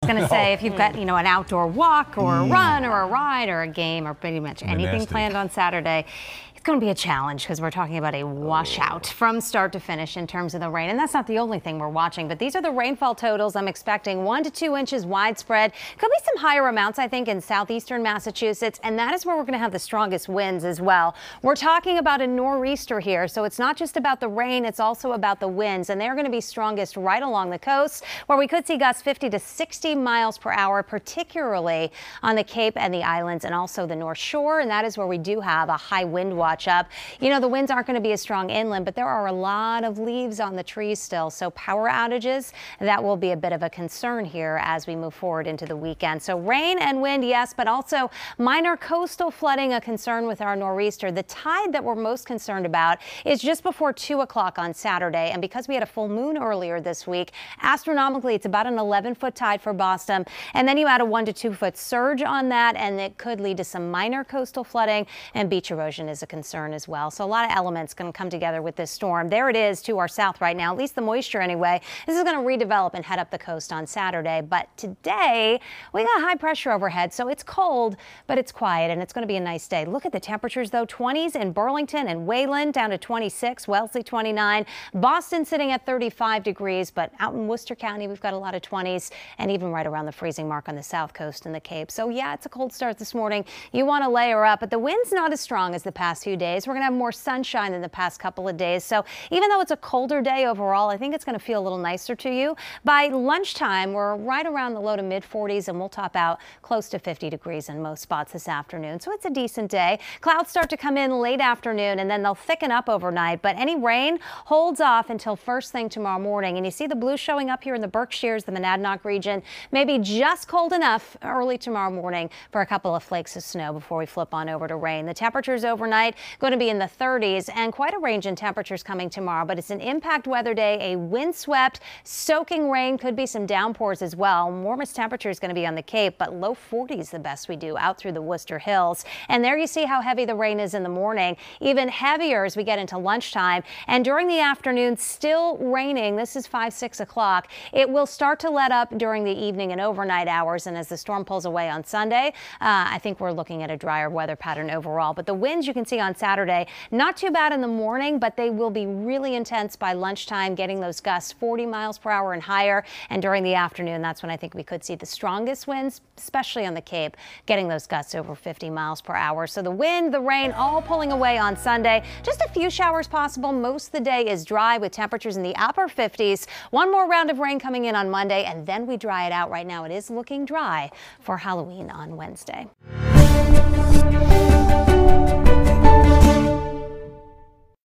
going to say if you've got, an outdoor walk or a run or a ride or a game or pretty much anything planned on Saturday, it's going to be a challenge because we're talking about a washout from start to finish in terms of the rain. And that's not the only thing we're watching, but these are the rainfall totals. I'm expecting 1 to 2 inches widespread. Could be some higher amounts, I think, in southeastern Massachusetts. And that is where we're going to have the strongest winds as well. We're talking about a nor'easter here. So it's not just about the rain. It's also about the winds. And they're going to be strongest right along the coast where we could see gusts 50 to 60 miles per hour, particularly on the Cape and the islands and also the North Shore. And that is where we do have a high wind watch up. The winds aren't going to be as strong inland, but there are a lot of leaves on the trees still. So power outages, that will be a bit of a concern here as we move forward into the weekend. So rain and wind, yes, but also minor coastal flooding, a concern with our nor'easter. The tide that we're most concerned about is just before 2 o'clock on Saturday. And because we had a full moon earlier this week, astronomically, it's about an 11-foot tide for Boston. And then you add a 1 to 2 foot surge on that, and it could lead to some minor coastal flooding, and beach erosion is a concern as well. So a lot of elements going to come together with this storm. There it is to our south right now, at least the moisture anyway. This is going to redevelop and head up the coast on Saturday. But today we got high pressure overhead, so it's cold, but it's quiet, and it's going to be a nice day. Look at the temperatures, though. 20s in Burlington and Wayland, down to 26, Wellesley 29, Boston sitting at 35 degrees, but out in Worcester County, we've got a lot of 20s and even right around the freezing mark on the south coast and the Cape. So yeah, it's a cold start this morning. You want to layer up, but the wind's not as strong as the past few days. We're going to have more sunshine than the past couple of days. So even though it's a colder day overall, I think it's going to feel a little nicer to you. By lunchtime, we're right around the low to mid 40s, and we'll top out close to 50 degrees in most spots this afternoon. So it's a decent day. Clouds start to come in late afternoon, and then they'll thicken up overnight. But any rain holds off until first thing tomorrow morning. And you see the blue showing up here in the Berkshires, the Monadnock region. Maybe just cold enough early tomorrow morning for a couple of flakes of snow before we flip on over to rain. The temperatures overnight going to be in the 30s, and quite a range in temperatures coming tomorrow. But it's an impact weather day, a windswept, soaking rain, could be some downpours as well. Warmest temperature is going to be on the Cape, but low 40s the best we do out through the Worcester Hills. And there you see how heavy the rain is in the morning, even heavier as we get into lunchtime. And during the afternoon, still raining. This is 5, 6 o'clock. It will start to let up during the evening and overnight hours. And as the storm pulls away on Sunday, I think we're looking at a drier weather pattern overall. But the winds you can see on Saturday, not too bad in the morning, but they will be really intense by lunchtime, getting those gusts 40 miles per hour and higher. And during the afternoon, that's when I think we could see the strongest winds, especially on the Cape, getting those gusts over 50 miles per hour. So the wind, the rain, all pulling away on Sunday. Just a few showers possible. Most of the day is dry with temperatures in the upper 50s. One more round of rain coming in on Monday, and then we dry it out. Right now, it is looking dry for Halloween on Wednesday.